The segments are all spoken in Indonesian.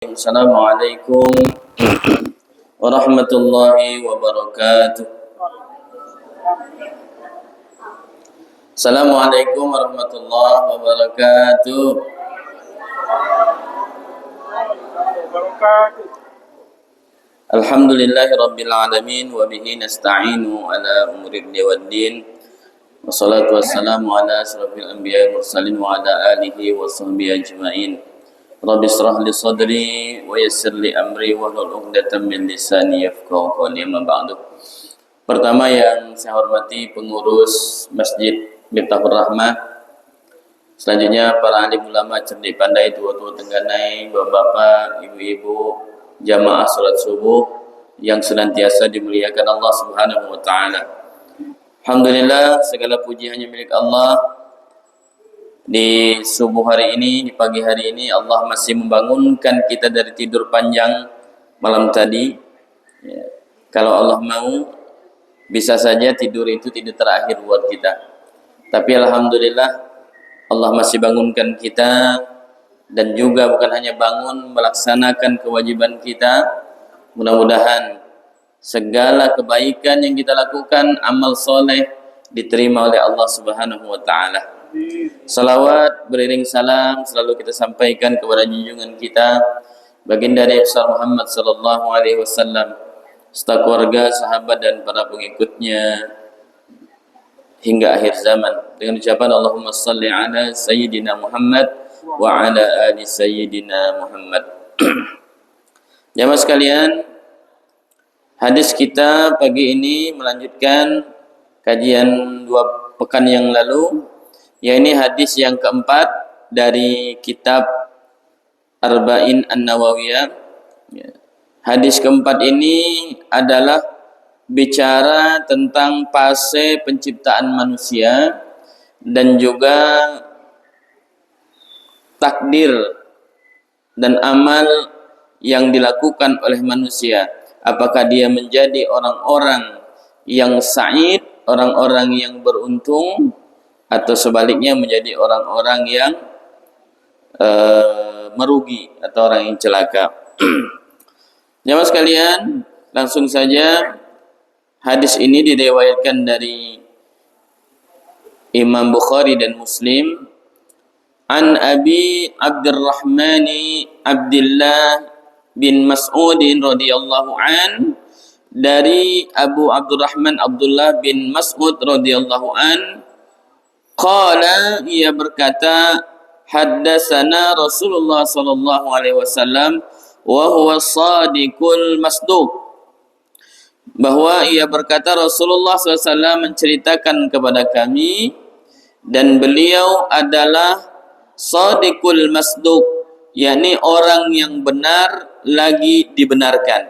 Assalamualaikum warahmatullahi wabarakatuh. Assalamualaikum warahmatullahi wabarakatuh. Alhamdulillahi rabbil alamin wa bihi nasta'inu ala umuri dunya waddin. Wassalatu wassalamu ala asrofil anbiya'i mursalin wa ala alihi wa sahbihi ajma'in. Rabbi israh li sadri wa yassir li amri wahlul 'uqdatam min lisani yafqahu qawli. Amma ba'du. Pertama yang saya hormati pengurus Masjid Miftahur Rahmah. Selanjutnya para alim ulama cerdik pandai, tua-tua tengganai, bapak-bapak, ibu-ibu, jamaah salat subuh yang senantiasa dimuliakan Allah Subhanahu wa taala. Alhamdulillah, segala puji hanya milik Allah. Di subuh hari ini, di pagi hari ini, Allah masih membangunkan kita dari tidur panjang malam tadi. Ya. Kalau Allah mau, bisa saja tidur itu tidak terakhir buat kita. Tapi Alhamdulillah, Allah masih bangunkan kita. Dan juga bukan hanya bangun, melaksanakan kewajiban kita. Mudah-mudahan segala kebaikan yang kita lakukan, amal soleh, diterima oleh Allah Subhanahu wa ta'ala. Salawat beriring salam selalu kita sampaikan kepada junjungan kita baginda Nabi Muhammad sallallahu alaihi wasallam, serta keluarga, sahabat dan para pengikutnya hingga akhir zaman, dengan ucapan Allahumma salli ala sayyidina Muhammad wa ala ali sayyidina Muhammad. Jamaah sekalian, hadis kita pagi ini melanjutkan kajian 2 pekan yang lalu. Ya, ini hadis yang keempat dari kitab Arba'in An-Nawawiyah. Ya. Hadis keempat ini adalah bicara tentang fase penciptaan manusia dan juga takdir dan amal yang dilakukan oleh manusia. Apakah dia menjadi orang-orang yang sa'id, orang-orang yang beruntung, atau sebaliknya menjadi orang-orang yang merugi atau orang yang celaka. Jamaah sekalian, langsung saja hadis ini diriwayatkan dari Imam Bukhari dan Muslim. An Abi Abdurrahman Abdullah bin Mas'ud radhiyallahu an, dari Abu Abdurrahman Abdullah bin Mas'ud radhiyallahu an, qala, ia berkata, haddatsana Rasulullah sallallahu alaihi wasallam wa huwa shadiqul masduq, bahwa ia berkata Rasulullah SAW menceritakan kepada kami dan beliau adalah shadiqul masduq, yakni orang yang benar lagi dibenarkan.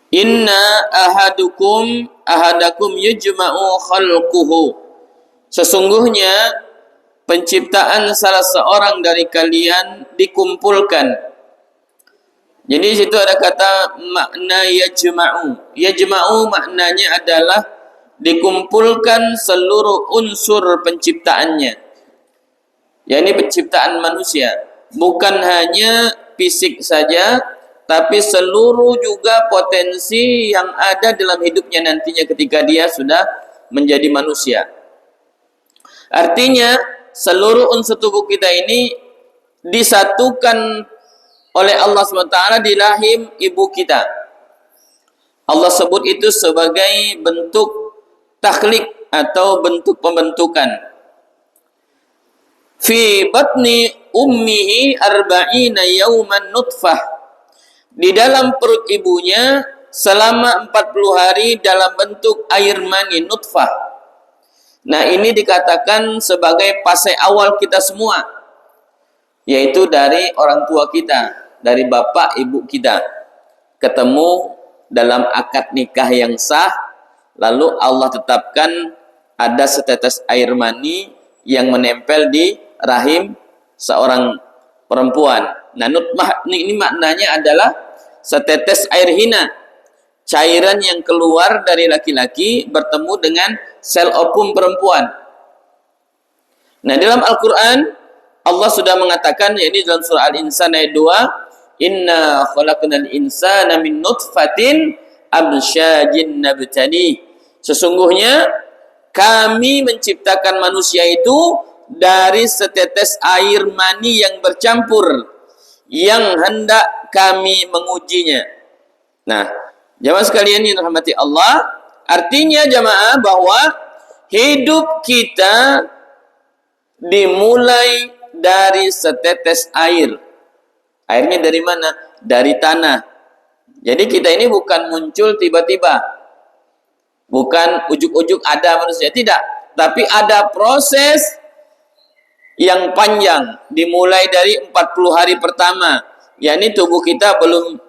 Inna ahadakum yujma'u khalquhu, sesungguhnya penciptaan salah seorang dari kalian dikumpulkan. Jadi di situ ada kata makna yajma'u. Yajma'u maknanya adalah dikumpulkan seluruh unsur penciptaannya, yakni penciptaan manusia, bukan hanya fisik saja, tapi seluruh juga potensi yang ada dalam hidupnya nantinya ketika dia sudah menjadi manusia. Artinya seluruh unsur tubuh kita ini disatukan oleh Allah SWT di rahim ibu kita. Allah sebut itu sebagai bentuk takhlik atau bentuk pembentukan. Fi batni ummihi arba'ina yawman nutfah, di dalam perut ibunya selama 40 hari dalam bentuk air mani nutfah. Nah, ini dikatakan sebagai fase awal kita semua, yaitu dari orang tua kita, dari bapak ibu kita, ketemu dalam akad nikah yang sah, lalu Allah tetapkan ada setetes air mani yang menempel di rahim seorang perempuan. Nah, nutfah ini maknanya adalah setetes air hina, cairan yang keluar dari laki-laki bertemu dengan sel ovum perempuan. Nah, dalam Al-Quran Allah sudah mengatakan, yakni dalam surah Al-Insan ayat 2, "Inna khalaqnal insana min nutfatin amsyajin nabtali." Sesungguhnya kami menciptakan manusia itu dari setetes air mani yang bercampur yang hendak kami mengujinya. Nah, jamaah sekalian yang dirahmati Allah, artinya jamaah bahwa hidup kita dimulai dari setetes air. Airnya dari mana? Dari tanah. Jadi kita ini bukan muncul tiba-tiba. Bukan ujuk-ujuk ada manusia. Tidak. Tapi ada proses yang panjang. Dimulai dari 40 hari pertama. Yakni tubuh kita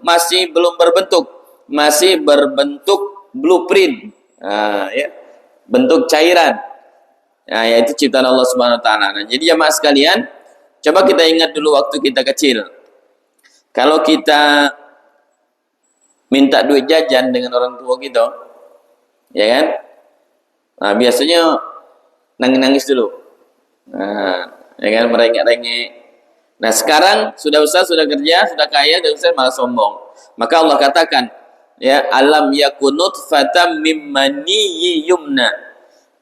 masih belum berbentuk. Masih berbentuk blueprint. Ya. Bentuk cairan. Nah, yaitu ciptaan Allah Subhanahu wa taala. Nah, jadi jamaah sekalian, coba kita ingat dulu waktu kita kecil. Kalau kita minta duit jajan dengan orang tua kita, ya kan? Nah, biasanya nangis-nangis dulu. Nah, ya kan, merengek-rengek. Nah, sekarang sudah besar, sudah kerja, sudah kaya, sudah besar, malah sombong. Maka Allah katakan, ya, alam yakunut fatam mimmani yumna.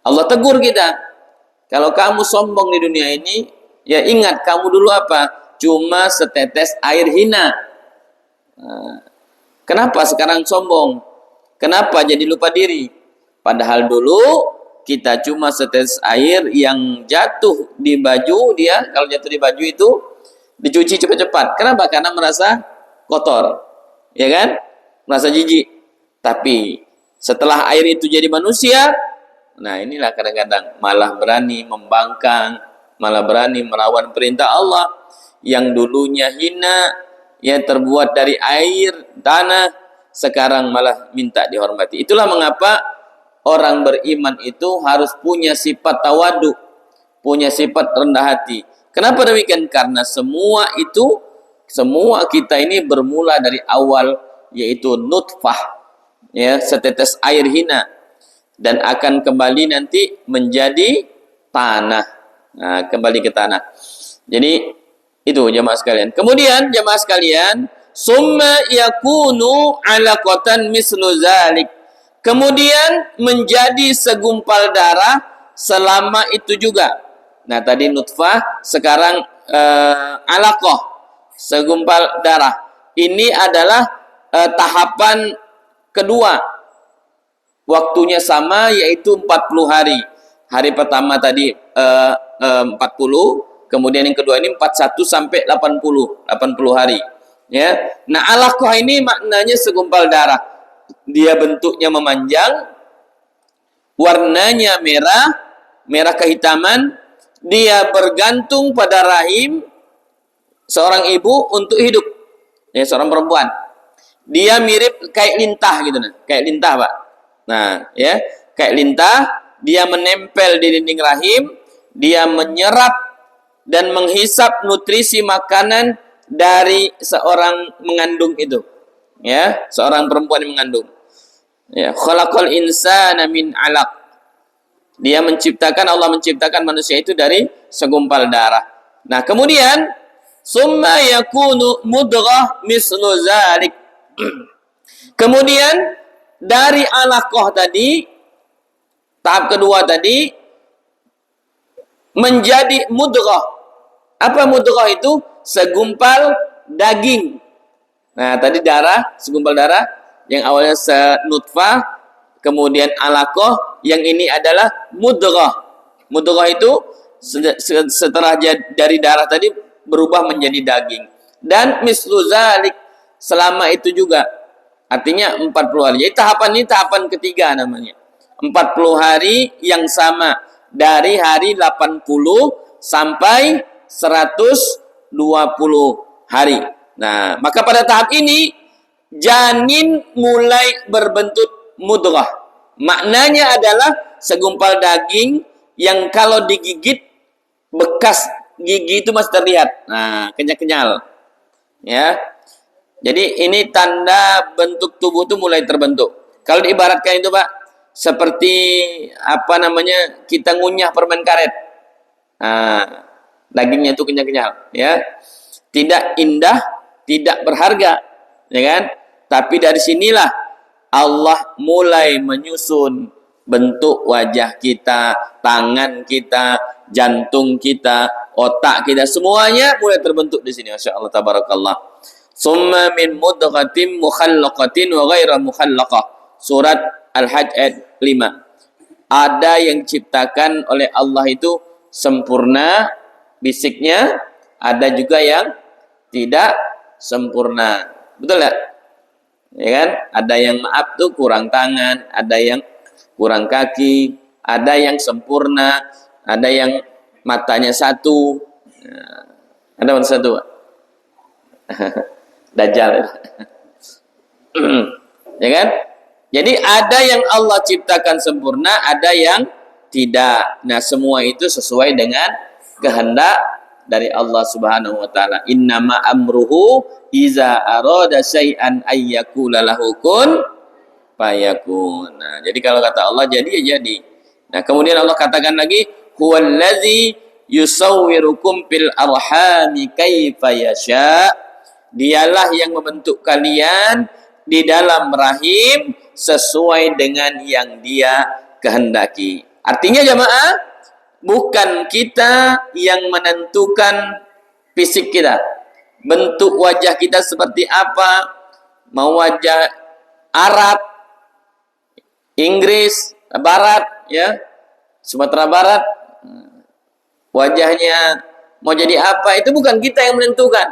Allah tegur kita. Kalau kamu sombong di dunia ini, ya ingat kamu dulu apa? Cuma setetes air hina. Nah, kenapa sekarang sombong? Kenapa jadi lupa diri? Padahal dulu kita cuma setetes air yang jatuh di baju dia. Kalau jatuh di baju itu dicuci cepat-cepat. Kenapa? Karena merasa kotor, ya kan? Merasa jijik. Tapi setelah air itu jadi manusia, nah inilah kadang-kadang malah berani membangkang, malah berani melawan perintah Allah. Yang dulunya hina, yang terbuat dari air, tanah, sekarang malah minta dihormati. Itulah mengapa orang beriman itu harus punya sifat tawadu, punya sifat rendah hati. Kenapa demikian? Karena semua kita ini bermula dari awal, yaitu nutfah, ya, setetes air hina. Dan akan kembali nanti menjadi tanah. Nah, kembali ke tanah. Jadi itu jemaah sekalian. Kemudian jemaah sekalian, summa yakunu alaqatan mislu zalik. Kemudian menjadi segumpal darah selama itu juga. Nah, tadi nutfah, sekarang alaqah, segumpal darah. Ini adalah tahapan kedua. Waktunya sama, yaitu 40 hari. Hari pertama tadi 40, kemudian yang kedua ini 41 sampai 80 hari. Ya. Nah, alaqah ini maknanya segumpal darah. Dia bentuknya memanjang, warnanya merah kehitaman, dia bergantung pada rahim seorang ibu untuk hidup. Ya, seorang perempuan. Dia mirip kayak lintah gitu, nah. Kayak lintah, Pak. Nah, ya, kayak lintah, dia menempel di dinding rahim, dia menyerap dan menghisap nutrisi makanan dari seorang mengandung itu. Ya, seorang perempuan yang mengandung. Ya, khalaqal insana min 'alaq. Allah menciptakan manusia itu dari segumpal darah. Nah, kemudian summa yakunu mudghah mislu zalik. Kemudian dari alaqah tadi, tahap kedua tadi, menjadi mudghah. Apa mudghah itu? Segumpal daging. Nah, tadi darah, segumpal darah, yang awalnya senutfah, kemudian alaqah, yang ini adalah mudghah. Mudghah itu setelah dari darah tadi berubah menjadi daging. Dan mislu zalik, selama itu juga. Artinya 40 hari. Jadi tahapan ini tahapan ketiga namanya. 40 hari yang sama. Dari hari 80 sampai 120 hari. Nah, maka pada tahap ini, janin mulai berbentuk mudghah. Maknanya adalah segumpal daging yang kalau digigit, bekas gigi itu masih terlihat. Nah, kenyal-kenyal. Ya. Jadi ini tanda bentuk tubuh itu mulai terbentuk. Kalau diibaratkan itu, Pak, seperti apa namanya, kita ngunyah permen karet. Nah, dagingnya itu kenyal-kenyal, ya. Tidak indah, tidak berharga, ya kan? Tapi dari sinilah Allah mulai menyusun bentuk wajah kita, tangan kita, jantung kita, otak kita, semuanya mulai terbentuk di sini. Masya Allah, tabarakallah. Summa min mudghatin mukhallaqatin wa ghaira mukhallaqah. Surat Al-Hajj ayat 5. Ada yang diciptakan oleh Allah itu sempurna fisiknya, ada juga yang tidak sempurna. Betul enggak? Ya kan? Ada yang maaf tuh kurang tangan, ada yang kurang kaki, ada yang sempurna, ada yang matanya satu. Ada mata satu? Dajjal. Ya kan? Jadi ada yang Allah ciptakan sempurna, ada yang tidak. Nah, semua itu sesuai dengan kehendak dari Allah Subhanahu wa taala. Innama amruhu iza arada syai'an ayyakula lahu kun fayakun. Nah, jadi kalau kata Allah jadi ya jadi. Nah, kemudian Allah katakan lagi, huwallazi yusawwirukum fil arhami kaifa yasha. Dialah yang membentuk kalian di dalam rahim sesuai dengan yang Dia kehendaki. Artinya jamaah, bukan kita yang menentukan fisik kita, bentuk wajah kita seperti apa, mau wajah Arab, Inggris, Barat, ya, Sumatera Barat, wajahnya mau jadi apa, itu bukan kita yang menentukan,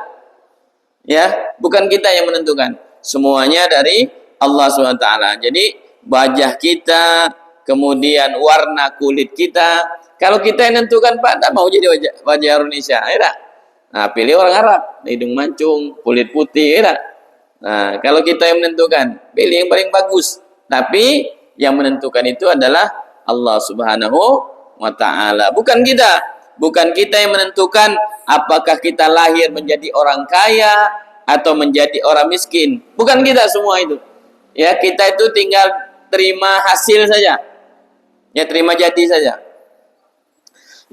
ya, bukan kita yang menentukan, semuanya dari Allah SWT. Jadi wajah kita, kemudian warna kulit kita, kalau kita yang menentukan, Pak, tak mau jadi wajah Indonesia, ya tak? Nah, pilih orang Arab, hidung mancung, kulit putih, ya tak? Nah, kalau kita yang menentukan, pilih yang paling bagus. Tapi yang menentukan itu adalah Allah Subhanahu wa taala, bukan kita. Bukan kita yang menentukan apakah kita lahir menjadi orang kaya atau menjadi orang miskin. Bukan kita semua itu. Ya, kita itu tinggal terima hasil saja. Ya, terima jadi saja.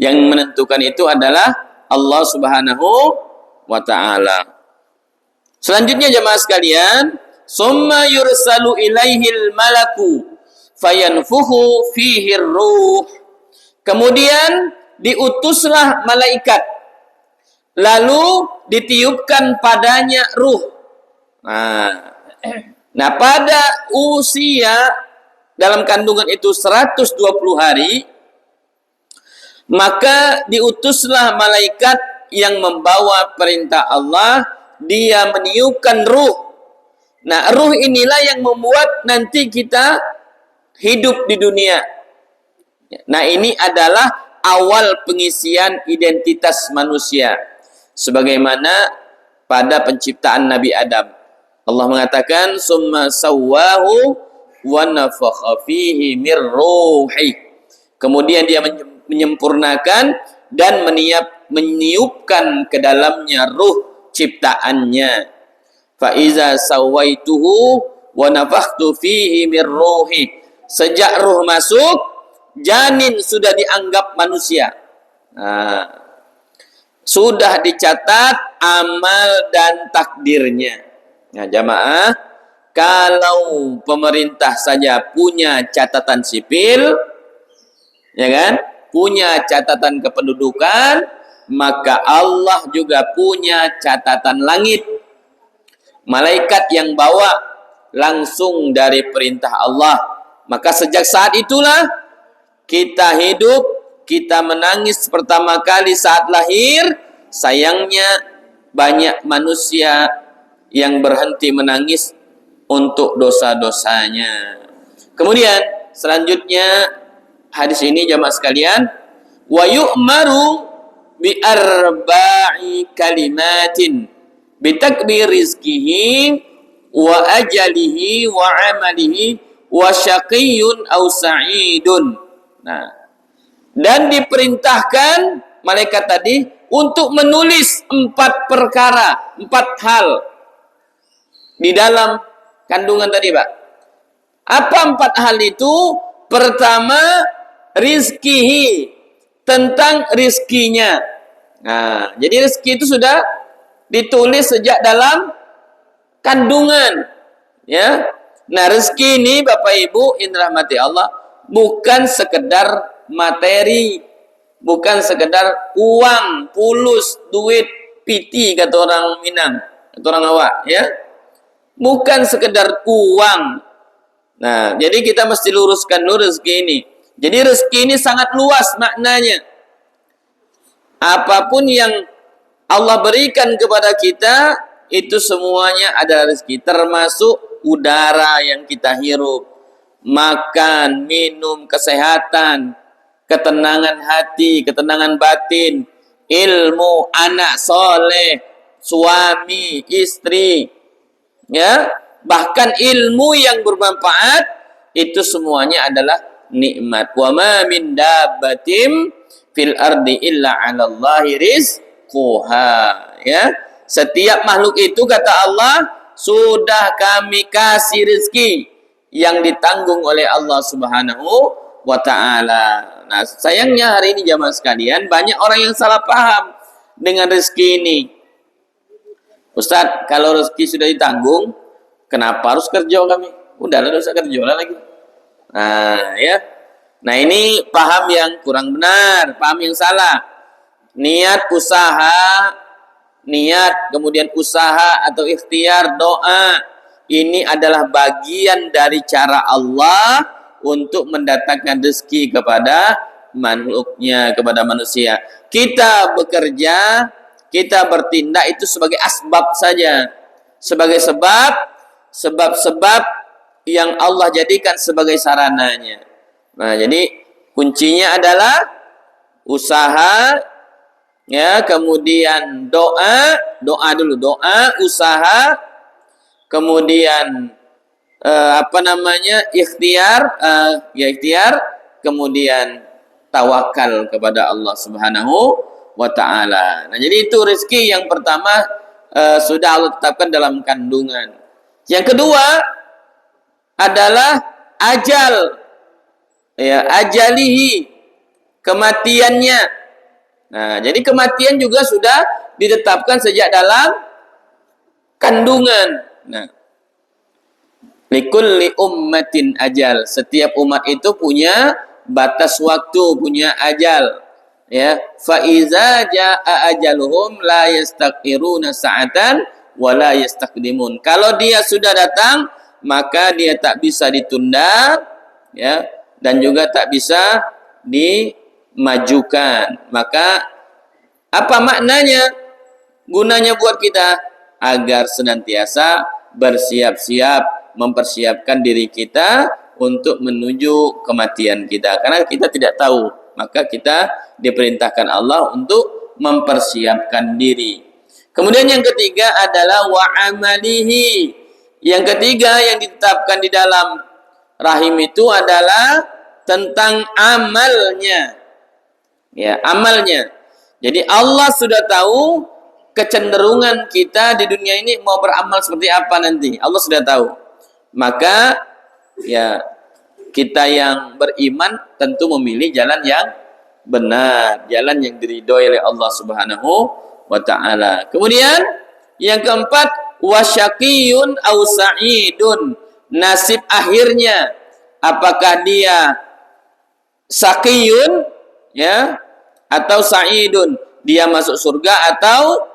Yang menentukan itu adalah Allah Subhanahu wa taala. Selanjutnya jemaah sekalian, summa yursalu ilaihil malaku fayanfuhu fihi ruh. Kemudian diutuslah malaikat, lalu ditiupkan padanya ruh. Nah, pada usia dalam kandungan itu 120 hari, maka diutuslah malaikat yang membawa perintah Allah, dia meniupkan ruh. Nah, ruh inilah yang membuat nanti kita hidup di dunia. Nah, ini adalah awal pengisian identitas manusia. Sebagaimana pada penciptaan Nabi Adam. Allah mengatakan, summa sawwahu wa nafakha fihi mir ruhi. Kemudian dia menyempurnakan dan meniupkan ke dalamnya ruh ciptaannya. Fa iza sawaituhu wa nafakhtu fihi mir ruhi. Sejak ruh masuk, janin sudah dianggap manusia. Sudah dicatat amal dan takdirnya. Nah, jamaah, kalau pemerintah saja punya catatan sipil, ya kan, punya catatan kependudukan, maka Allah juga punya catatan langit. Malaikat yang bawa langsung dari perintah Allah. Maka sejak saat itulah kita hidup, kita menangis pertama kali saat lahir. Sayangnya banyak manusia yang berhenti menangis untuk dosa-dosanya. Kemudian selanjutnya hadis ini jamaah sekalian, wa yu'maru bi arba'i kalimatin bi takbir rizqihi wa ajalihi wa amalihi wa syaqiyyun aw sa'idun. Nah, dan diperintahkan malaikat tadi untuk menulis 4 perkara, 4 hal di dalam kandungan tadi, Pak. Apa 4 hal itu? Pertama, rizkihi, tentang rizkinya. Nah, jadi rezeki itu sudah ditulis sejak dalam kandungan, ya. Nah, rezeki ini Bapak Ibu yang dirahmati Allah bukan sekedar materi, bukan sekedar uang, pulus, duit, piti kata orang Minang, kata orang Awak, ya. Bukan sekedar uang. Nah, jadi kita mesti luruskan dulu rezeki ini. Jadi rezeki ini sangat luas maknanya. Apapun yang Allah berikan kepada kita, itu semuanya adalah rezeki, termasuk udara yang kita hirup, makan, minum, kesehatan, ketenangan hati, ketenangan batin, ilmu, anak soleh, suami, istri, ya, bahkan ilmu yang bermanfaat, itu semuanya adalah nikmat. Wa ma min dabbatin fil ardi illa 'ala Allahi rizquha, ya. Setiap makhluk itu kata Allah sudah kami kasih rezeki yang ditanggung oleh Allah Subhanahu wa taala. Nah, sayangnya hari ini jamaah sekalian banyak orang yang salah paham dengan rezeki ini. Ustaz, kalau rezeki sudah ditanggung, kenapa harus kerja kami? Udah lah, usah kerja lagi. Nah, ya. Nah, ini paham yang kurang benar, paham yang salah. Niat usaha, kemudian usaha atau ikhtiar doa, ini adalah bagian dari cara Allah untuk mendatangkan rezeki kepada makhluknya, kepada manusia. Kita bekerja, kita bertindak itu sebagai asbab saja, sebagai sebab yang Allah jadikan sebagai sarananya. Nah, jadi kuncinya adalah usaha, ya, kemudian doa dulu, usaha, kemudian ikhtiar, kemudian tawakal kepada Allah Subhanahu wa taala. Nah, jadi itu rezeki yang pertama sudah Allah tetapkan dalam kandungan. Yang kedua adalah ajal, ya, ajalihi, kematiannya. Nah, jadi kematian juga sudah ditetapkan sejak dalam kandungan. Nah, likulli ummatin ajal, setiap umat itu punya batas waktu, punya ajal, ya. Fa iza jaa ajaluhum la yastaqiruna sa'atan wa la yastaqdimun. Kalau dia sudah datang, maka dia tak bisa ditunda, ya, dan juga tak bisa dimajukan. Maka apa maknanya? Gunanya buat kita agar senantiasa bersiap-siap, mempersiapkan diri kita untuk menuju kematian kita. Karena kita tidak tahu, maka kita diperintahkan Allah untuk mempersiapkan diri. Kemudian yang ketiga adalah wa amalihi. Yang ketiga yang ditetapkan di dalam rahim itu adalah tentang amalnya. Ya, amalnya. Jadi Allah sudah tahu kecenderungan kita di dunia ini mau beramal seperti apa nanti. Allah sudah tahu. Maka ya, kita yang beriman tentu memilih jalan yang benar, jalan yang diridhoi oleh Allah Subhanahu wa taala. Kemudian yang keempat, wasyaqiyun aw sa'idun, nasib akhirnya apakah dia saqiyun, ya, atau sa'idun, dia masuk surga atau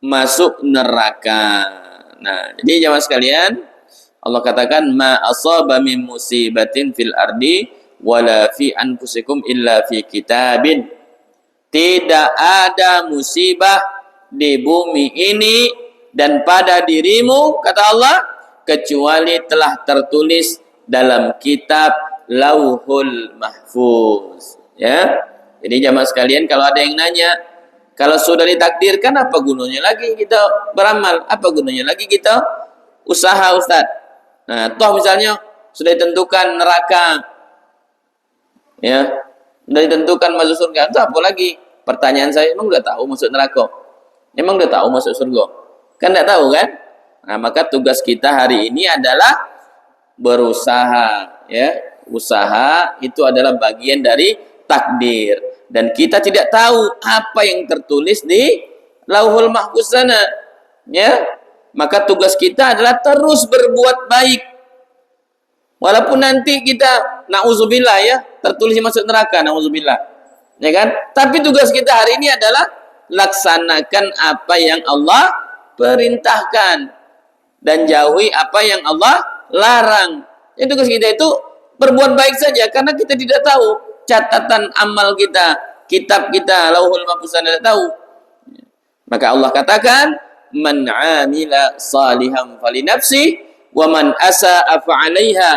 masuk neraka. Nah, jadi jemaah sekalian, Allah katakan ma asaba min musibatin fil ardi wala fi anfusikum illa fi kitabin. Tidak ada musibah di bumi ini dan pada dirimu, kata Allah, kecuali telah tertulis dalam kitab Lauhul Mahfuz. Ya. Jadi jamaah sekalian, kalau ada yang nanya, kalau sudah ditakdirkan, apa gunanya lagi kita beramal? Apa gunanya lagi kita usaha, Ustaz? Nah, toh misalnya sudah ditentukan neraka, ya, sudah ditentukan masuk surga, itu apa lagi? Pertanyaan saya, emang udah tahu masuk neraka? Emang udah tahu masuk surga? Kan tidak tahu kan? Nah, maka tugas kita hari ini adalah berusaha, ya. Usaha itu adalah bagian dari takdir. dan kita tidak tahu apa yang tertulis di Lauhul Mahfuz sana, ya. Maka tugas kita adalah terus berbuat baik. Walaupun nanti kita nauzubillah ya, tertulis masuk neraka, nauzubillah. Ya kan? Tapi tugas kita hari ini adalah laksanakan apa yang Allah perintahkan dan jauhi apa yang Allah larang. Jadi tugas kita itu berbuat baik saja, karena kita tidak tahu catatan amal kita, kitab kita, Lauhul Mahfuz tidak tahu. Maka Allah katakan, man 'amila salihan falinafsi wa man asa'a fa'alaiha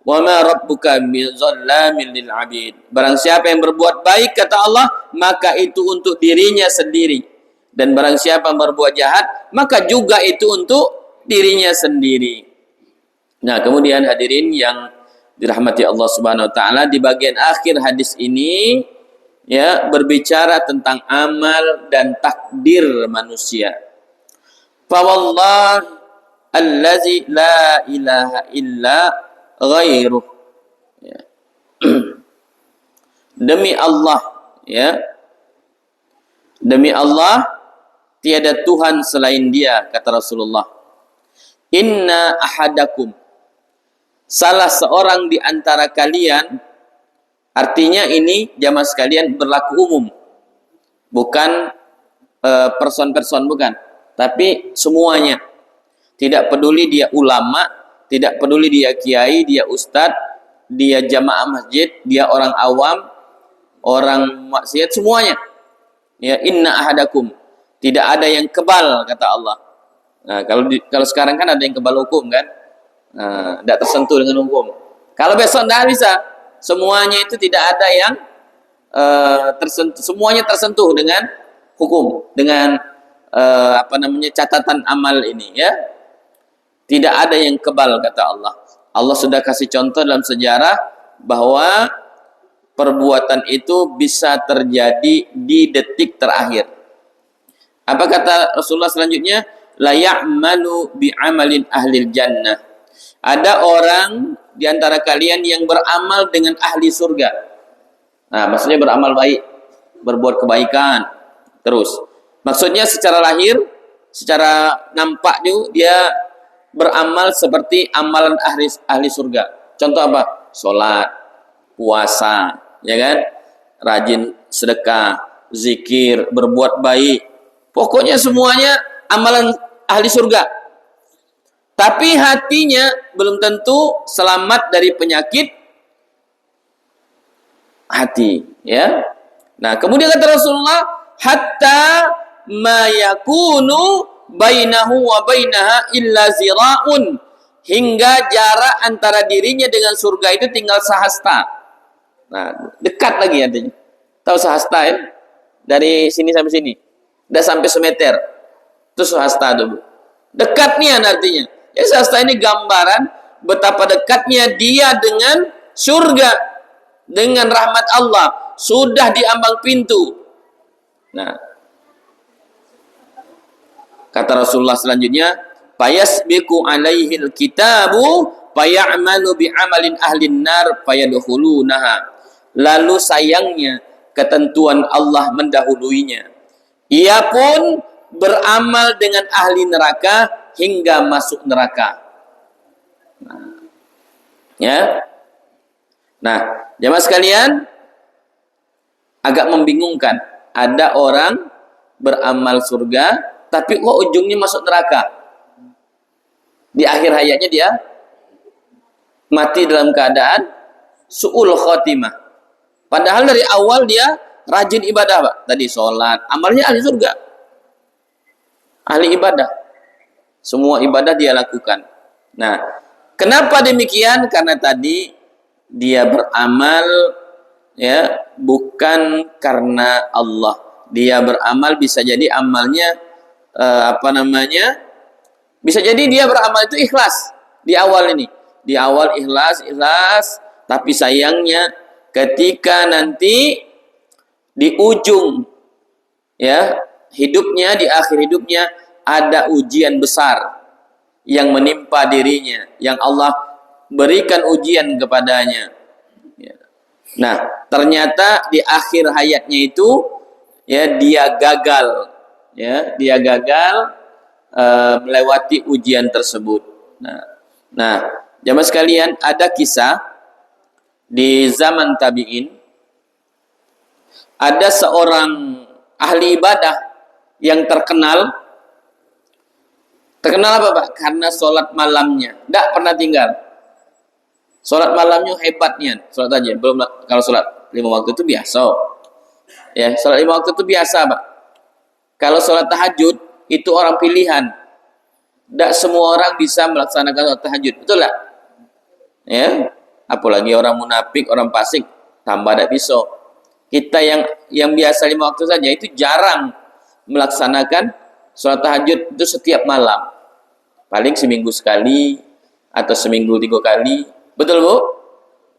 wa ma rabbuka bizallamin lil 'abid. Barang siapa yang berbuat baik, kata Allah, maka itu untuk dirinya sendiri, dan barang siapa yang berbuat jahat, maka juga itu untuk dirinya sendiri. Nah, kemudian hadirin yang dirahmati Allah Subhanahu wa taala, di bagian akhir hadis ini ya berbicara tentang amal dan takdir manusia. Fa wallahi allazi la ilaha illa ghairuh. Ya. Demi Allah, ya. Demi Allah, tiada Tuhan selain Dia, kata Rasulullah. Inna ahadakum, salah seorang di antara kalian, artinya ini jamaah sekalian berlaku umum, bukan person-person, bukan, tapi semuanya. Tidak peduli dia ulama, tidak peduli dia kiai, dia ustadz, dia jamaah masjid, dia orang awam, orang maksiat, semuanya. Ya, inna ahadakum, tidak ada yang kebal, kata Allah. Nah, kalau sekarang kan ada yang kebal hukum kan, tidak tersentuh dengan hukum. Kalau besok tidak bisa, semuanya itu tidak ada yang tersentuh, semuanya tersentuh dengan hukum, dengan catatan amal ini, ya. Tidak ada yang kebal, kata Allah. Allah sudah kasih contoh dalam sejarah bahwa perbuatan itu bisa terjadi di detik terakhir. Apa kata Rasulullah selanjutnya? La ya'malu bi'amalin ahlil jannah. Ada orang di antara kalian yang beramal dengan ahli surga. Nah, maksudnya beramal baik, berbuat kebaikan terus. Maksudnya secara lahir, secara nampak dia beramal seperti amalan ahli surga. Contoh apa? Salat, puasa, ya kan? Rajin sedekah, zikir, berbuat baik. Pokoknya semuanya amalan ahli surga. Tapi hatinya belum tentu selamat dari penyakit hati, ya. Nah, kemudian kata Rasulullah, hatta ma yakunu bainahu wa bainaha illa zira'un, hingga jarak antara dirinya dengan surga itu tinggal sehasta. Nah, dekat lagi artinya. Tahu sehasta ya? Dari sini sampai sini. Udah sampai semeter. Itu sehasta tuh. Dekatnya artinya. Ya, sehasta ini gambaran betapa dekatnya dia dengan surga, dengan rahmat Allah, sudah di ambang pintu. Nah, kata Rasulullah selanjutnya, fayasbiqu alaihil kitabu fayamalu bi'amalin ahlin nar fayadkhulunaha. Lalu sayangnya ketentuan Allah mendahuluinya. Ia pun beramal dengan ahli neraka hingga masuk neraka. Nah, ya. Nah, jemaah sekalian, agak membingungkan. Ada orang beramal surga, tapi kok ujungnya masuk neraka. Di akhir hayatnya dia mati dalam keadaan su'ul khotimah. Padahal dari awal dia rajin ibadah, Pak. Tadi sholat, amalnya ahli surga. Ahli ibadah. Semua ibadah dia lakukan. Nah, kenapa demikian? Karena tadi dia beramal ya bukan karena Allah. Dia beramal bisa jadi amalnya bisa jadi dia beramal itu ikhlas di awal ini. Di awal ikhlas, tapi sayangnya ketika nanti di ujung ya hidupnya, di akhir hidupnya ada ujian besar yang menimpa dirinya, yang Allah berikan ujian kepadanya. Ya. Nah, ternyata di akhir hayatnya itu ya dia gagal melewati ujian tersebut. Nah, jamaah sekalian, ada kisah di zaman tabi'in, ada seorang ahli ibadah yang terkenal apa Pak? Karena sholat malamnya tidak pernah tinggal. Sholat malamnya hebatnya, sholat aja. Belum, kalau sholat 5 waktu itu biasa. Ya, sholat 5 waktu itu biasa Pak. Kalau sholat tahajud itu orang pilihan. Tidak semua orang bisa melaksanakan sholat tahajud, betul tak? Ya, apalagi orang munafik, orang fasik, tambah tidak bisa. Kita yang biasa 5 waktu saja itu jarang melaksanakan sholat tahajud itu setiap malam. Paling seminggu sekali atau seminggu 3 kali. Betul Bu?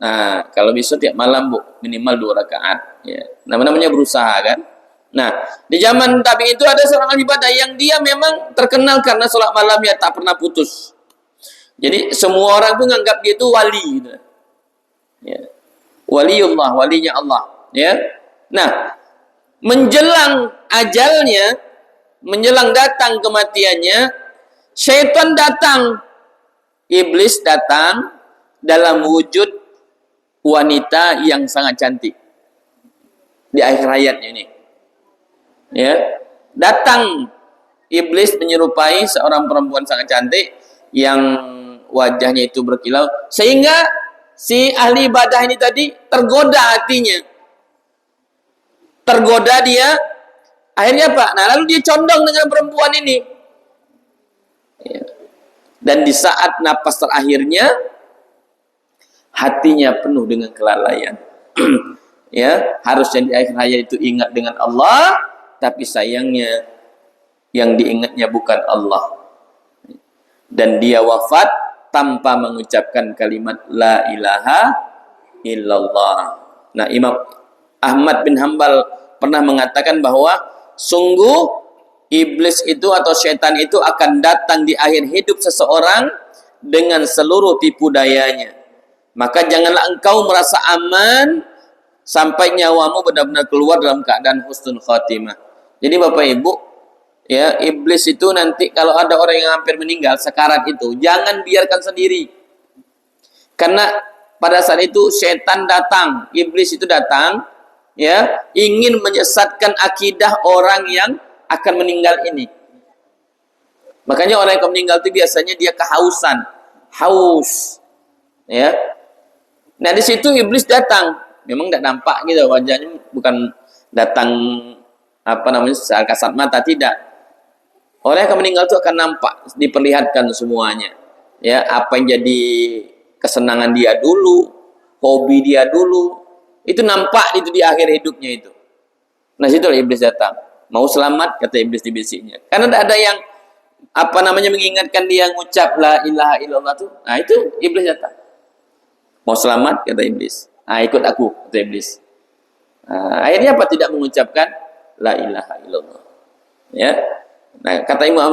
Nah, kalau bisa tiap malam Bu, minimal 2 rakaat. Ya. Namanya berusaha kan. Nah, di zaman tabi'in itu ada seorang ahli ibadah yang dia memang terkenal karena sholat malamnya tak pernah putus. Jadi semua orang pun menganggap dia itu wali. Gitu. Ya. Waliullah, walinya Allah. Ya. Nah, menjelang ajalnya, menjelang datang kematiannya, syaitan datang, iblis datang dalam wujud wanita yang sangat cantik di akhir hayatnya ini. Ya, datang iblis menyerupai seorang perempuan sangat cantik yang wajahnya itu berkilau, sehingga si ahli ibadah ini tadi tergoda hatinya, tergoda dia. Akhirnya Pak, nah lalu dia condong dengan perempuan ini. Ya. Dan di saat napas terakhirnya, hatinya penuh dengan kelalaian. Ya, harusnya di akhir hayat itu ingat dengan Allah, tapi sayangnya yang diingatnya bukan Allah. Dan dia wafat tanpa mengucapkan kalimat la ilaha illallah. Nah, Imam Ahmad bin Hanbal pernah mengatakan bahwa sungguh iblis itu atau syaitan itu akan datang di akhir hidup seseorang dengan seluruh tipu dayanya. Maka janganlah engkau merasa aman sampai nyawamu benar-benar keluar dalam keadaan husnul khatimah. Jadi Bapak Ibu, ya, iblis itu nanti kalau ada orang yang hampir meninggal sekarat itu, jangan biarkan sendiri. Karena pada saat itu syaitan datang, iblis itu datang, ya, ingin menyesatkan akidah orang yang akan meninggal ini. Makanya orang yang akan meninggal itu biasanya dia kehausan, haus. Ya. Nah, di situ iblis datang. Memang tidak nampak gitu wajahnya, bukan datang secara kasat mata, tidak. Orang yang akan meninggal itu akan nampak, diperlihatkan semuanya. Ya, apa yang jadi kesenangan dia dulu, hobi dia dulu, itu nampak itu di akhir hidupnya itu. Nah, situlah iblis datang. Mau selamat, kata iblis di bisiknya. Karena tidak ada yang mengingatkan dia ngucap la ilaha illallah tuh. Nah, itu iblis datang. Mau selamat, kata iblis. Ikut aku, kata iblis. Akhirnya apa? Tidak mengucapkan la ilaha illallah. Ya. Nah, kata Imam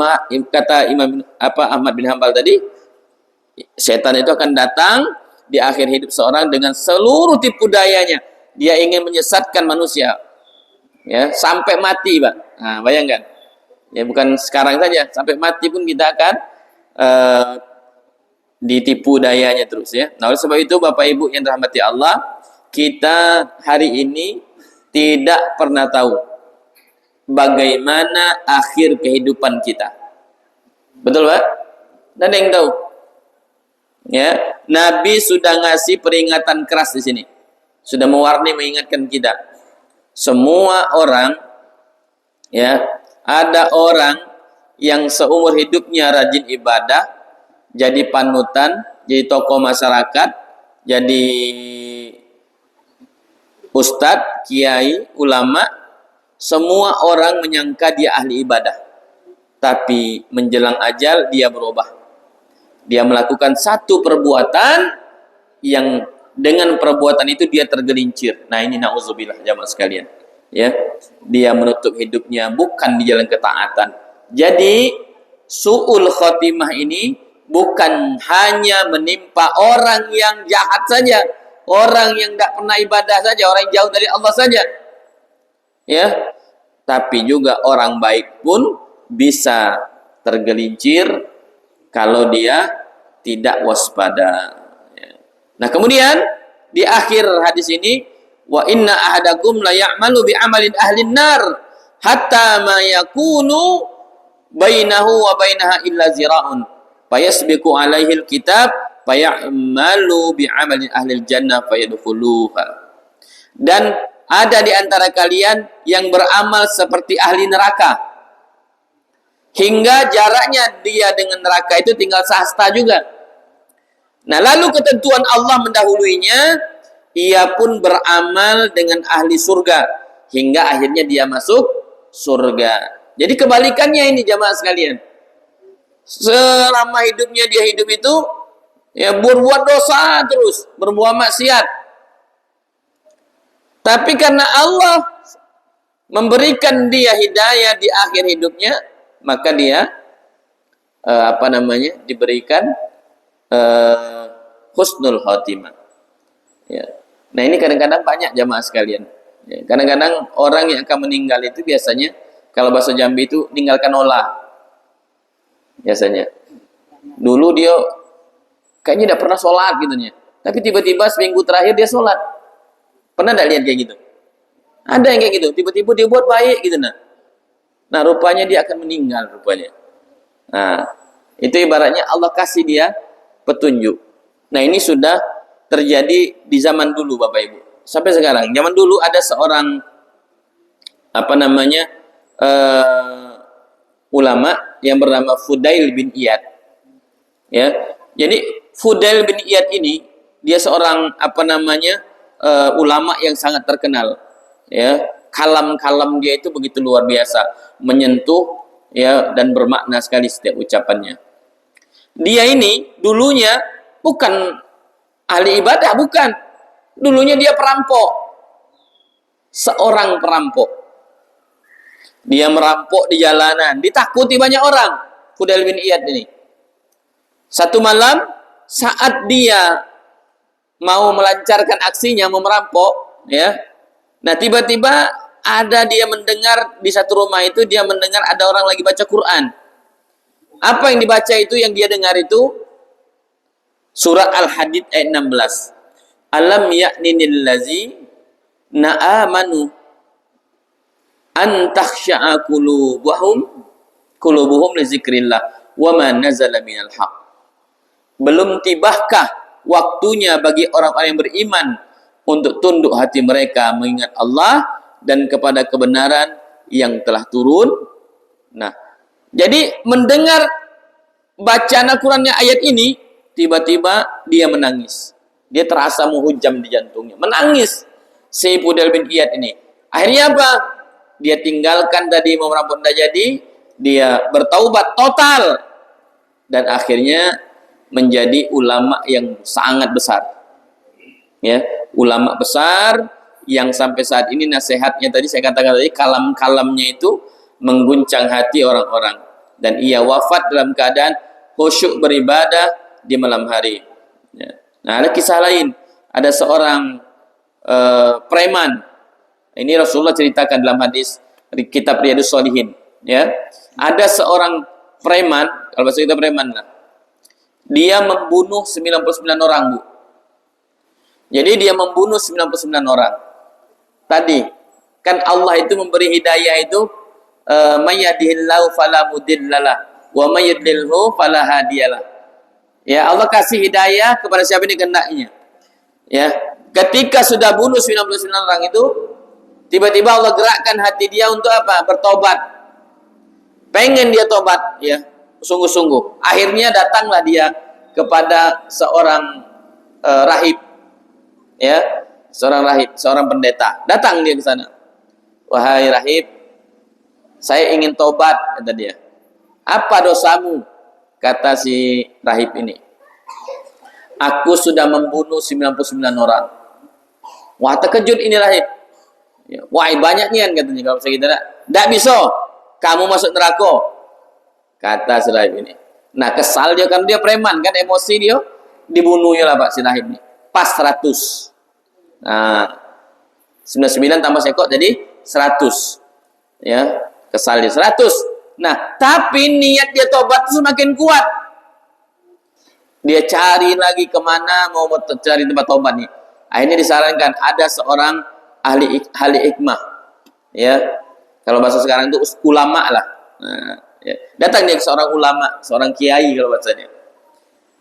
Ahmad bin Hanbal tadi, setan itu akan datang di akhir hidup seorang dengan seluruh tipu dayanya. Dia ingin menyesatkan manusia. Ya, sampai mati, Pak. Nah, bayangkan. Ya, bukan sekarang saja, sampai mati pun kita akan ditipu dayanya terus, ya. Nah, oleh sebab itu Bapak Ibu yang dirahmati Allah, kita hari ini tidak pernah tahu bagaimana akhir kehidupan kita. Betul, Pak? Dan ada yang tahu. Ya, Nabi sudah ngasih peringatan keras di sini. Sudah mewarnai, mengingatkan kita. Semua orang, ya, ada orang yang seumur hidupnya rajin ibadah, jadi panutan, jadi tokoh masyarakat, jadi ustadz, kiai, ulama, semua orang menyangka dia ahli ibadah. Tapi menjelang ajal dia berubah. Dia melakukan satu perbuatan yang dengan perbuatan itu dia tergelincir. Nah, ini na'udzubillah jamaah sekalian. Ya, dia menutup hidupnya bukan di jalan ketaatan. Jadi su'ul khotimah ini bukan hanya menimpa orang yang jahat saja, orang yang tidak pernah ibadah saja, orang yang jauh dari Allah saja. Ya. Tapi juga orang baik pun bisa tergelincir kalau dia tidak waspada. Ya. Nah, kemudian di akhir hadis ini, wa inna ahadakum la ya'malu bi amalin ahlin nar hatta ma yakunu bainahu wa bainaha illa zira'un fayasbiqu alaihi alkitab fayamalu bi amalin ahli jannah fayadkhuluha. Dan ada di antara kalian yang beramal seperti ahli neraka hingga jaraknya dia dengan neraka itu tinggal sehasta juga. Nah, lalu ketentuan Allah mendahuluinya, ia pun beramal dengan ahli surga hingga akhirnya dia masuk surga. Jadi kebalikannya ini jamaah sekalian. Selama hidupnya dia hidup itu ya berbuat dosa terus, berbuat maksiat. Tapi karena Allah memberikan dia hidayah di akhir hidupnya, maka dia diberikan husnul khotimah. Ya. Nah, ini kadang-kadang banyak jamaah sekalian. Ya, kadang-kadang orang yang akan meninggal itu biasanya kalau bahasa Jambi itu ninggalkan olah. Biasanya. Dulu dia kayaknya tidak pernah sholat gitu nya. Tapi tiba-tiba seminggu terakhir dia sholat. Pernah tidak lihat kayak gitu? Ada yang kayak gitu. Tiba-tiba dia buat baik gitu nah. Nah, rupanya dia akan meninggal rupanya. Nah, itu ibaratnya Allah kasih dia petunjuk. Nah, ini sudah terjadi di zaman dulu Bapak Ibu. Sampai sekarang. Zaman dulu ada seorang ulama yang bernama Fudail bin Iyad. Ya. Jadi Fudail bin Iyad ini dia seorang ulama yang sangat terkenal. Ya, kalam-kalam dia itu begitu luar biasa, menyentuh ya dan bermakna sekali setiap ucapannya. Dia ini dulunya bukan ahli ibadah, bukan. Dulunya dia perampok. Seorang perampok. Dia merampok di jalanan, ditakuti banyak orang. Fudail bin Iyad ini. Satu malam saat dia mau melancarkan aksinya, mau merampok, ya. Nah, tiba-tiba ada dia mendengar di satu rumah itu, dia mendengar ada orang lagi baca Quran. Apa yang dibaca itu, yang dia dengar itu surat Al-Hadid ayat 16. Alam ya'ninil lazi na'amanu an takhsha'a qulubuhum li zikrillah wa ma nazala minal haq. Belum tibahkah waktunya bagi orang-orang yang beriman untuk tunduk hati mereka mengingat Allah dan kepada kebenaran yang telah turun. Nah, jadi mendengar bacaan Al-Qur'annya ayat ini, tiba-tiba dia menangis. Dia terasa menghujam di jantungnya. Menangis si Fudail bin Iyad ini. Akhirnya apa? Dia tinggalkan tadi mau merampok tidak jadi, dia bertaubat total dan akhirnya menjadi ulama yang sangat besar. Ya, ulama besar yang sampai saat ini nasihatnya tadi saya katakan tadi, kalam-kalamnya itu mengguncang hati orang-orang, dan ia wafat dalam keadaan khusyuk beribadah di malam hari. Ya. Nah, ada kisah lain, ada seorang preman. Ini Rasulullah ceritakan dalam hadis kitab Riyadhus Shalihin. Ya, ada seorang preman, kalau bahasa kita preman lah. Dia membunuh 99 orang, Bu. Jadi dia membunuh 99 orang. Tadi kan Allah itu memberi hidayah itu may yahdihillahu fala mudhillalah wa may yudlilhu fala hadiyalah. Ya, Allah kasih hidayah kepada siapa yang dikehendaknya. Ya, ketika sudah bunuh 99 orang itu, tiba-tiba Allah gerakkan hati dia untuk apa? Bertobat. Pengen dia tobat, ya, sungguh-sungguh. Akhirnya datanglah dia kepada seorang rahib. Ya, seorang rahib, seorang pendeta. Datang dia ke sana. Wahai rahib, saya ingin tobat, kata dia. Apa dosamu? Kata si rahib ini. Aku sudah membunuh 99 orang. Wah, terkejut ini rahib. Ya, wah, banyak nian katanya, kalau saya tidak bisa. Kamu masuk neraka. Kata si rahib ini. Nah, kesal dia kan, dia preman kan, emosi dia, dibunuhnya lah Pak si rahib ini. Pas 100. Nah, 99 tambah sekok jadi 100. Ya, kesal dia 100. Nah, tapi niat dia tobat itu semakin kuat. Dia cari lagi kemana mau cari tempat tobat nih. Akhirnya disarankan ada seorang ahli hikmah. Ya, kalau bahasa sekarang itu ulama lah. Nah, ya. Datang dia ke seorang ulama, seorang kiai kalau bahasanya.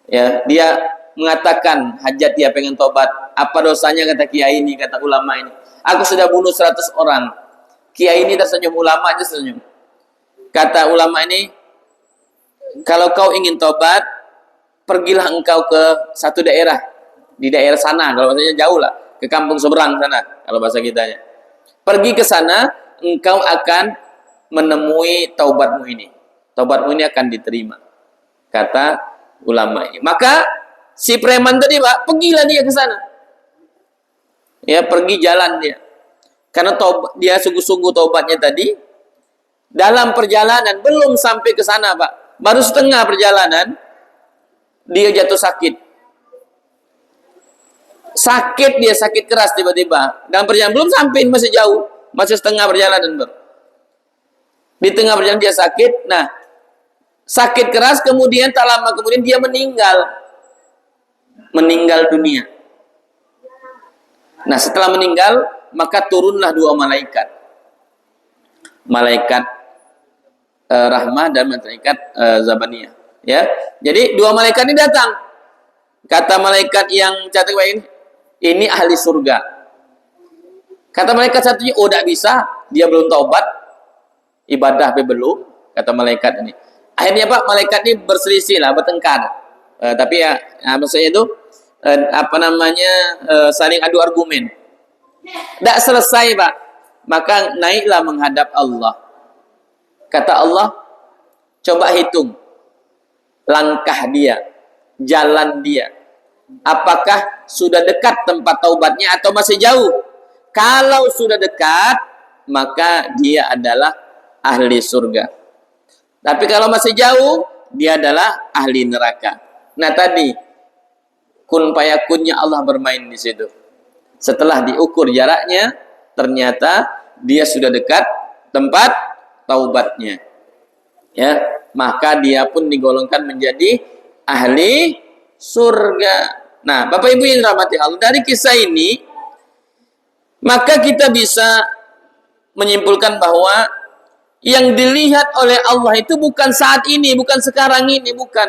Ya, dia mengatakan hajat dia pengen tobat. Apa dosanya kata kiai ini, kata ulama ini? Aku sudah bunuh 100 orang. Kiai ini tersenyum, ulama aja senyum. Kata ulama ini, kalau kau ingin tobat, pergilah engkau ke satu daerah. Di daerah sana, kalau bahasanya jauh lah. Ke kampung seberang sana, kalau bahasa kitanya. Pergi ke sana, engkau akan menemui taubatmu ini. Taubatmu ini akan diterima. Kata ulama ini. Maka si preman tadi, Pak, pergilah dia ke sana. Ya, pergi jalan dia. Karena dia sungguh-sungguh taubatnya tadi, dalam perjalanan belum sampai ke sana, Pak. Baru setengah perjalanan dia jatuh sakit. Dia sakit keras tiba-tiba. Dalam perjalanan belum sampai, masih jauh, masih setengah perjalanan, Bro. Di tengah perjalanan dia sakit. Nah, sakit keras, kemudian tak lama kemudian dia meninggal dunia. Nah, setelah meninggal, maka turunlah dua malaikat. Malaikat rahmah dan malaikat zabaniyah. Ya. Jadi dua malaikat ini datang. Kata malaikat yang cantik ini ahli surga. Kata malaikat satunya, oh tidak bisa, dia belum taubat, ibadah belum. Kata malaikat ini. Akhirnya Pak, malaikat ini berselisih lah, bertengkar. Tapi ya, maksudnya itu saling adu argumen. Tidak selesai, Pak. Maka naiklah menghadap Allah. Kata Allah, coba hitung langkah dia, jalan dia. Apakah sudah dekat tempat taubatnya atau masih jauh? Kalau sudah dekat, maka dia adalah ahli surga. Tapi kalau masih jauh, dia adalah ahli neraka. Nah tadi, kun fayakunnya Allah bermain di situ. Setelah diukur jaraknya, ternyata dia sudah dekat tempat taubatnya. Ya, maka dia pun digolongkan menjadi ahli surga. Nah, Bapak Ibu yang dirahmati Allah, dari kisah ini maka kita bisa menyimpulkan bahwa yang dilihat oleh Allah itu bukan saat ini, bukan sekarang ini, bukan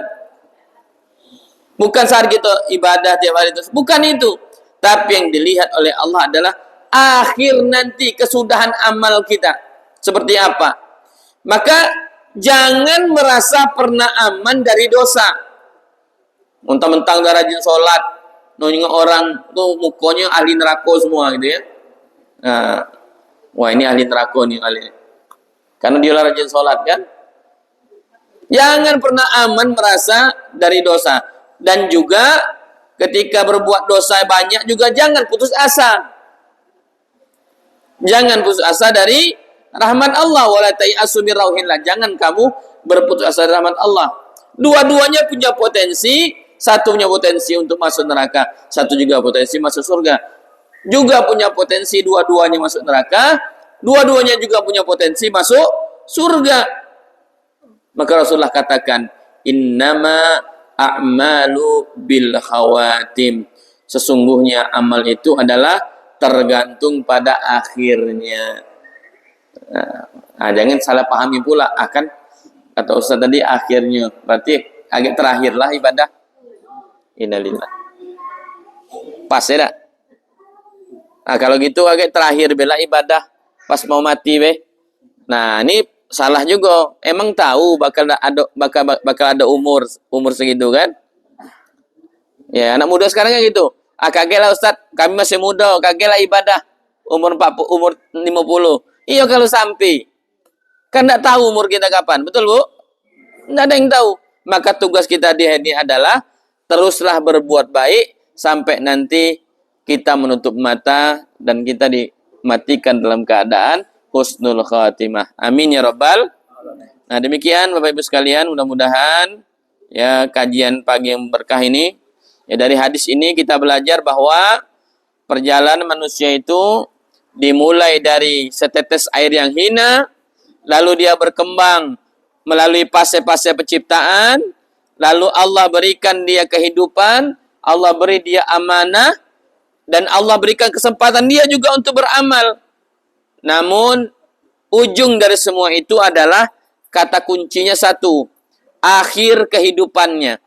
saat kita ibadah tiap hari itu, bukan itu. Tapi yang dilihat oleh Allah adalah akhir nanti, kesudahan amal kita seperti apa. Maka jangan merasa pernah aman dari dosa. Mentang-mentang udah rajin sholat, nongol orang tuh mukanya ahli neraka semua gitu ya. Nah, wah ini ahli neraka nih ahli. Karena dia rajin sholat kan. Jangan pernah aman merasa dari dosa. Dan juga ketika berbuat dosa banyak juga jangan putus asa. Jangan putus asa dari rahmat Allah. Wala tayasu min rauhillah. Jangan kamu berputus asa dari rahmat Allah. Dua-duanya punya potensi. Satu punya potensi untuk masuk neraka, satu juga potensi masuk surga. Juga punya potensi dua-duanya masuk neraka, dua-duanya juga punya potensi masuk surga. Maka Rasulullah katakan, innama a'malu bil khawatim. Sesungguhnya amal itu adalah tergantung pada akhirnya. Nah, jangan salah pahami pula akan kata Ustaz tadi akhirnya. Berarti agak terakhirlah ibadah. Innalillah. Pas ya tak? Nah kalau gitu agak terakhir bela ibadah pas mau mati be. Nah ini salah juga. Emang tahu bakal ada umur segitu kan? Ya anak muda sekarang kan gitu. Kaget lah Ustaz, kami masih muda, kaget lah ibadah umur 40, umur 50. Iya kalau sampai kan tidak tahu umur kita kapan, betul Bu? Tidak ada yang tahu. Maka tugas kita di ini adalah teruslah berbuat baik sampai nanti kita menutup mata dan kita dimatikan dalam keadaan husnul khatimah. Amin ya rabbal. Nah demikian Bapak Ibu sekalian, mudah-mudahan ya kajian pagi yang berkah ini ya dari hadis ini kita belajar bahwa Perjalanan manusia itu dimulai dari setetes air yang hina, lalu dia berkembang melalui fase-fase penciptaan, lalu Allah berikan dia kehidupan, Allah beri dia amanah, dan Allah berikan kesempatan dia juga untuk beramal. Namun, ujung dari semua itu adalah kata kuncinya satu, akhir kehidupannya.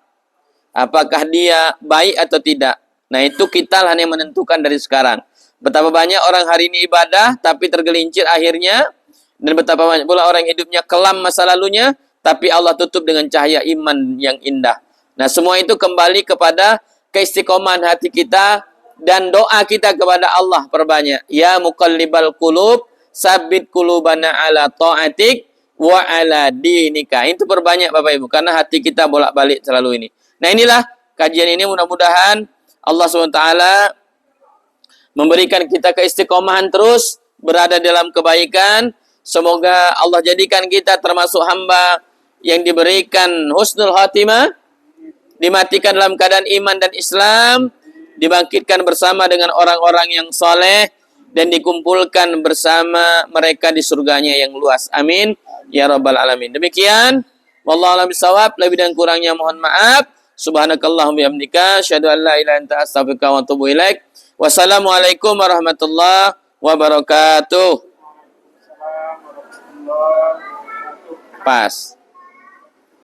Apakah dia baik atau tidak? Nah, itu kita lah yang menentukan dari sekarang. Betapa banyak orang hari ini ibadah, tapi tergelincir akhirnya. Dan betapa banyak pula orang hidupnya kelam masa lalunya, tapi Allah tutup dengan cahaya iman yang indah. Nah, semua itu kembali kepada keistiqomahan hati kita dan doa kita kepada Allah perbanyak. Ya muqallibal qulub, sabit qulubana ala ta'atik wa ala dinika. Itu perbanyak Bapak Ibu, karena hati kita bolak-balik selalu ini. Nah, inilah kajian ini, mudah-mudahan Allah SWT memberikan kita keistiqomahan terus berada dalam kebaikan. Semoga Allah jadikan kita termasuk hamba yang diberikan husnul khatimah, dimatikan dalam keadaan iman dan Islam, dibangkitkan bersama dengan orang-orang yang soleh, dan dikumpulkan bersama mereka di surganya yang luas. Amin ya rabbal alamin. Demikian, wallahu a'lam bishawab. Lebih dan kurangnya mohon maaf. Subhanakallahumma bihamdika, asyhadu an la ilaha illa anta, astaghfiruka wa atubu ilaik. Wassalamualaikum warahmatullahi wabarakatuh. Pas.